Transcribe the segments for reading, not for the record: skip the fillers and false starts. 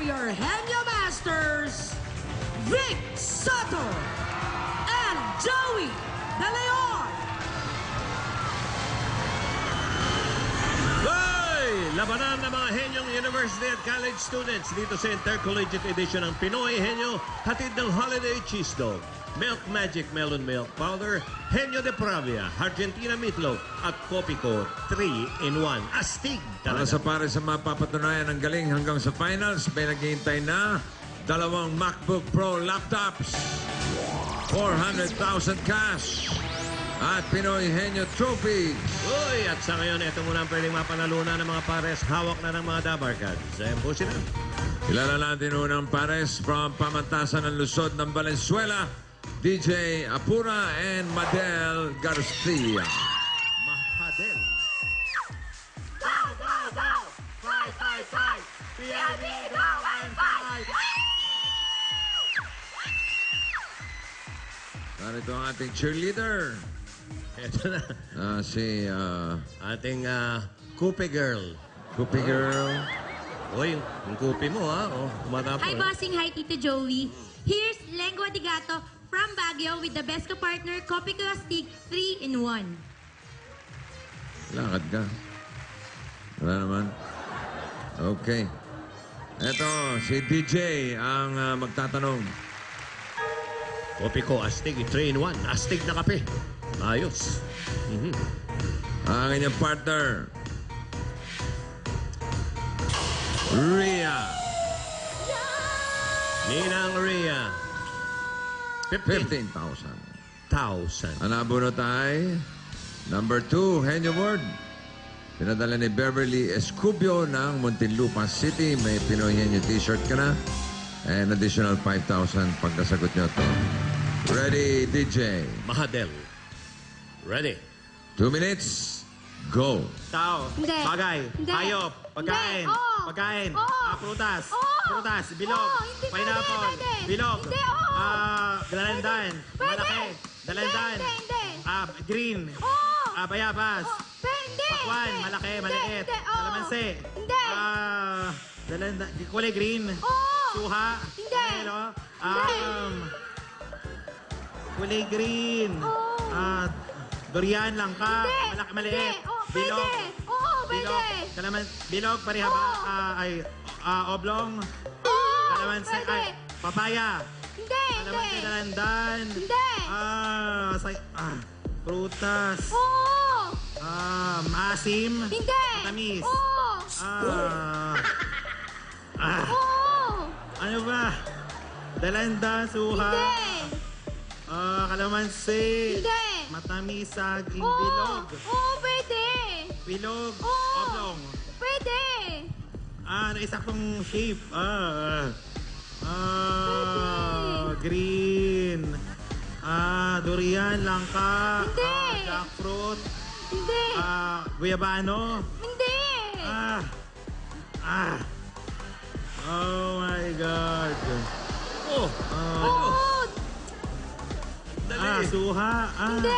your Henyo Masters, Vic Soto and Joey De Leon. Hoy! Labanan ng mga Henyong University at College students dito sa Intercollegiate Edition ng Pinoy Henyo, hatid ng Holiday Cheese Dog, Milk Magic Melon Milk Powder, Henyo de Pravia, Argentina Meatloaf, at Copico 3-in-1. Astig Para talaga. sa pare sa mapapatunayan ng galing hanggang sa finals, may naghihintay na dalawang MacBook Pro laptops, 400,000 cash, at Pinoy Henyo Trophy. Uy! At sa ngayon, ito muna ang pwedeng mapanalunan ng mga pares. Hawak na ng mga dabar cards. Ayan po sila. Kilala natin unang pares from Pamantasan ng Luzon ng Valenzuela, DJ Apura and Madel Garcia. Mahadel. Go, go, go! Fight, fight, fight! PLB, go and fight! Narito ang ating cheerleader. Ito na. Si Ating Kupi Girl. Cookie Girl. Uy, yung Kupi mo, ha? Oh, kumatapo. Hi, bossing. Hi, Tito Joey. Here's Lengua de Gato from Baguio with the best partner, Copico Stick 3-in-1. Lakad ka. Wala naman. Okay. Eto, si DJ ang magtatanong. Kopi ko, astig, 3-in-1. Astig na kape. Ayos. Ang inyong partner, Rhea. Ninang Rhea. 15,000. 15,000. Ang nabunot ay number 2, Henyo Ward. Pinadala ni Beverly Escubio ng Muntinlupa City. May Pinoy Henyo t-shirt ka na. And additional 5,000 pagkasagot nyo to. Ready, DJ? Mahadel. Ready. 2 minutes. Go. Tao, Hindi. bagay, Hindi. hayop, pagkain, Hindi. Oo. pagkain, Oo. prutas, Oo. prutas, bilog, Oo, hindi pineapple, pwede, pwede. bilog, Hindi, oo. dalandan, Pwede. malaki, dalandan, Hindi. green, Oo. bayabas, Pwede! pakwan, malaki, maliit, Hindi, oo. kalamansi, Hindi. dalandan, kulay green, Oo. suha, Hindi. ano, Hindi. kulay green, Oo. durian, langka, Hindi. malaki, maliit, Hindi. Oo, bilog, pwede. Oo, bilog, pwede. bilog, parihaba, Oo. oblong, Oo, kalamansi, pwede. papaya, Hindi, kalamansi, hindi. dalandan, Hindi. prutas, Oo. maasim, Hindi. matamis, Oo. Oo. ano ba? Dalandan, suha, Hindi. kalamansi, Hindi. matamis, saging, Oo. bilog, Oo, pwede. bilog, Oo. oblong, Pwede. Naisaktong shape, Pwede. green, durian, langka, Hindi. jackfruit, Hindi. guyabano, Hindi. oh my God. Oh, Oo. dali. Suha, Hindi.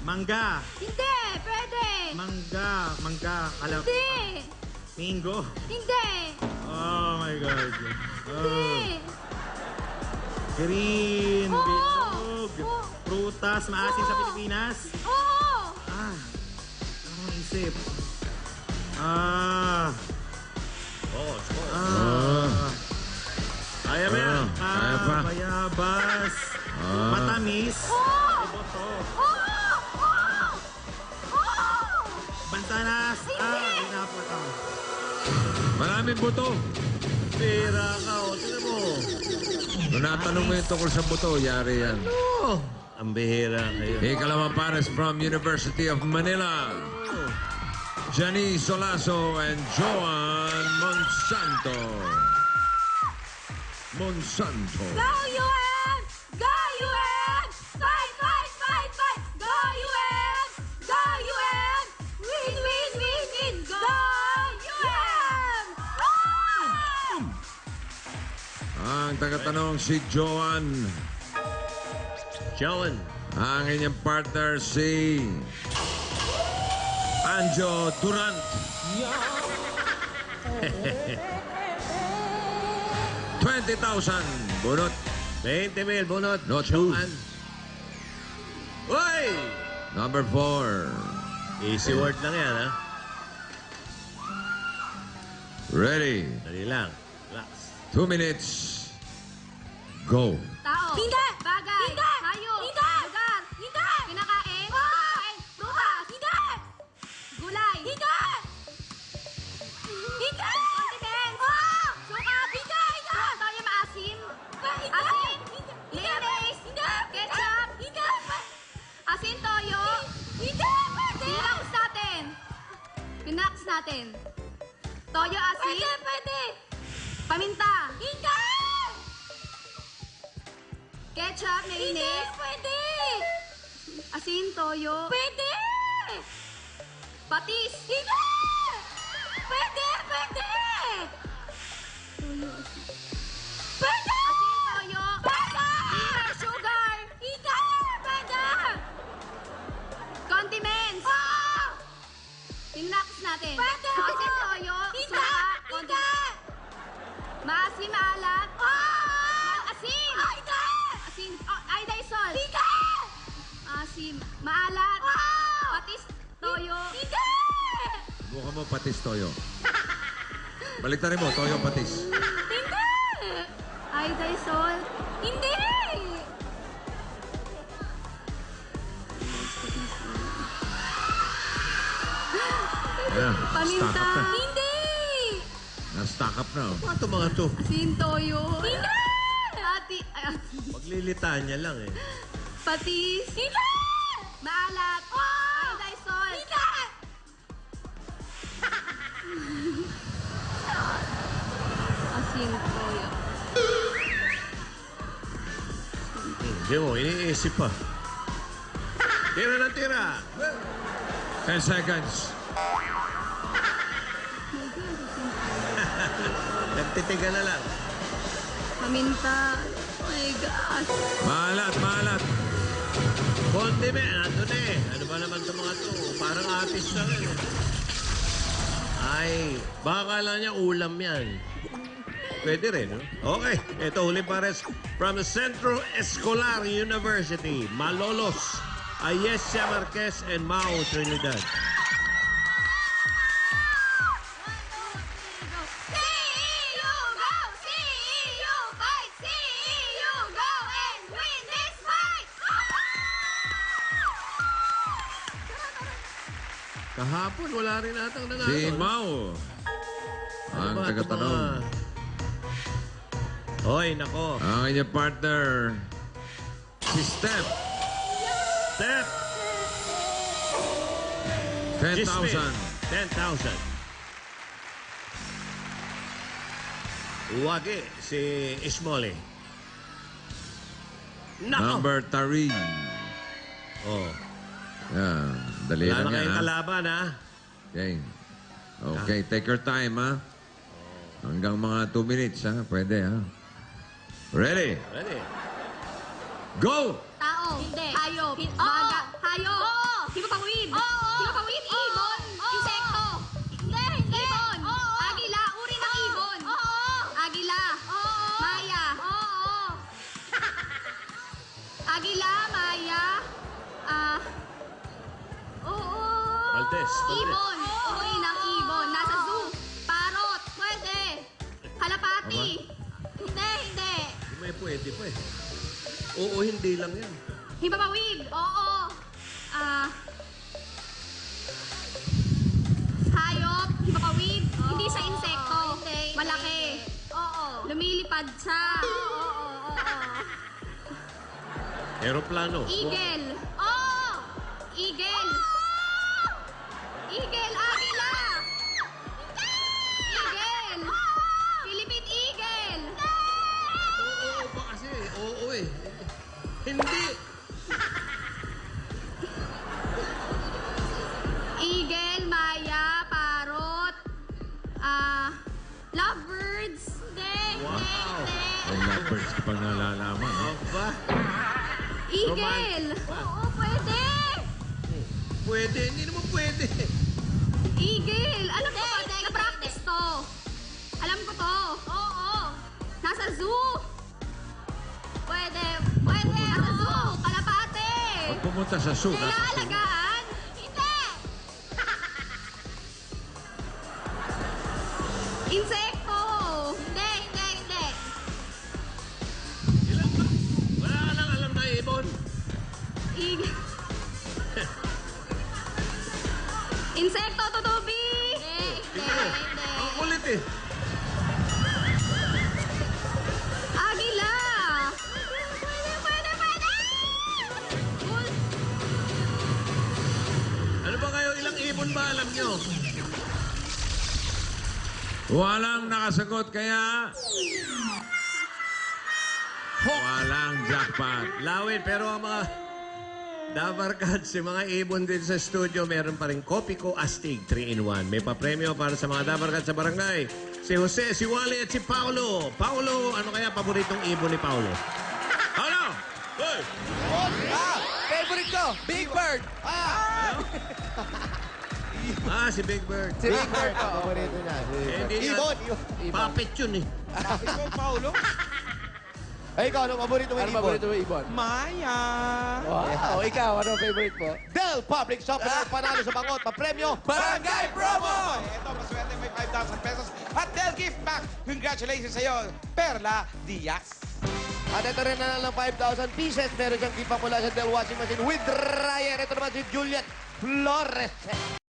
mangga, Hindi. Pwede. mangga, Hindi. mango. Hindi. Oh my God. Hindi. Green, Oo. bilog, Oo. prutas, maasim sa Pilipinas. Oo. Ano ang isip? Oh, score. Kaya ba yan? Kaya pa. Bayabas, matamis, Oo. boto, Oo. Oo. Oo. bantanas, Hindi. pinapatang. Maraming buto. Pera ka, o. Tignan mo. Kung natanong mo yung tungkol sa buto, yari yan. Oh, ang bihira kayo. Ikalawang pares from University of Manila. Janice Solaso and Joan Monsanto. Monsanto. Go UM! Go UM! Fight, fight, fight, fight! Go UM! Go UM! Win, win, win, win! Go UM! Ang tagatanong si Joan. Joan. Ang inyong partner si Anjo Durant. 20,000. Bunot. 20,000 bunot. No Joan. Uy! Number 4. Easy word lang yan, ha? Ready. Dali lang. Relax. 2 minutes. Go. Tao. Hindi. Bagay. Hindi. Hayop. Hindi. Lugar. Hindi. Kinakain. Kinakain. Prutas. Hindi. Gulay. Hindi. Hindi. Condiments. Suka. Hindi. Hindi. Tayo maasim. Asin. Mayonnaise. Hindi. Ketchup. Hindi. Asin toyo. Hindi. Pinaks natin. Pinaks natin. Toyo asin. Pwede. Pwede. Paminta. Hindi. Ketchup, mayonnaise. Hindi, pwede. Asin, toyo. Pwede. Patis. Hindi. Pwede, pwede. Toyo, asin. Pwede. Asin, toyo. Pwede. Sugar. Hindi. Pwede. Condiments. Pinaks natin. Pwede. Asin, toyo. Hindi. Hindi. Maasim, maalat. Asin. Hindi. Asin. Iodized salt. Hindi. Asim. Maalat. Patis. Toyo. Hindi. Buka mo patis, Toyo. Baliktarin mo, Toyo, patis. Hindi. Iodized salt. Hindi. Ayan, stock Paminta. up na. Hindi. Na-stock up na. Oh. Ano ito mga to? Asin, toyo. Hindi. Ati. Maglilitaan niya lang, eh. Patis. Hindi. Maalat. Iodized salt. Hindi. Asin, toyo. Hindi mo, iniisip pa. Tira na tira. 10 seconds. Nagtitiga na lang. Paminta. Oh my gosh. Maalat, maalat. Condiment, ando na eh. Ano ba naman ito mga to? Parang atis lang eh. Ay, baka kala niya ulam yan. Pwede rin, no? Okay, ito huling pares from the Centro Escolar University, Malolos, Ayesha Marquez, and Mao Trinidad. CEU go! CEU fight! CEU go and win this fight! Kahapon, wala rin atang nanalo. Si Mau. Ang Ano ba ito tagatanong. mga- Hoy, nako. Ang inyong partner, si Steph. Steph, 10,000. 10,000. Wagi, si Ismole. Nako. Number 3. Oh. Yan. Dali Wala lang na yan, kayong ha? kalaban, ha? Okay. Okay, take your time, ha? Hanggang mga 2 minutes, ha? Pwede, ha? Ready? Ready? Go! Tao. Hindi. Hayop. Baga. Hayop. Oo. Hipapawid. Oo. Hipapawid. Ibon. Insekto. Hindi. Ibon. Agila. Uri ng ibon. Agila. Maya. Agila. Maya. Oo. Valdez. Ibon. Uri ng ibon. Nasa zoo. Parot. Pwede. Kalapati. Hindi. Hindi. May pwede pa eh. Oo, hindi lang yan. Hipapawid. Oo. Hayop. Hipapawid. Hindi sa insekto. Malaki. Oo. Lumilipad siya. Oo. Aeroplano. Eagle. Oo. Eagle. Eagle. Agila. Eagle. Philippine Eagle. Oo pa kasi. Oo eh. Hindi. Eagle, Maya, Parrot, lovebirds. Hindi. Wow. May lovebirds ka pang nalalaman, ha? Aba. Eagle. Oo, pwede. Pwede. Hindi naman pwede. Eagle. Alam ko ba? Na-practice to. Alam ko to. Oo. Nasa pumunta sa zoo. Nilalagaan? Hindi! Insekto! Hindi. Ilan ba? Wala ka nang alam na ibon. Insekto, tutubi! Hindi. Ang kulit eh. Agila! Pwede! Ano ba kayo? Ilang ibon ba alam nyo? Walang nakasagot kaya... Walang jackpot. Lawin, pero ang mga Dabarkads, si mga ibon din sa studio, meron pa rin Kopiko Astig 3-in-1. May papremyo para sa mga Dabarkads sa barangay. Si Jose, si Wally at si Paulo. Paulo, ano kaya paboritong ibon ni Paulo? Paulo! Hoy! Favorite ko, Big Bird. Si Big Bird. Si Big Bird ko. Paborito niya. Hindi niya. Puppet yun eh. Ikaw, Paulo? Ay, ikaw, ano paborito mo Ano paborito mo, Ibon? Maya. Wow, ikaw, ano favorite mo? Del Public Shop na panalo sa bangot. Papremyo. Barangay Promo! Ito, maswerte may 5,000 pesos. At Del Gift Pack. Congratulations sa'yo, Perla Diaz. At ito rin na lang 5,000 pieces. Meron siyang gift pack mula sa Del Washing Machine with dryer. Ito naman si Juliet Flores.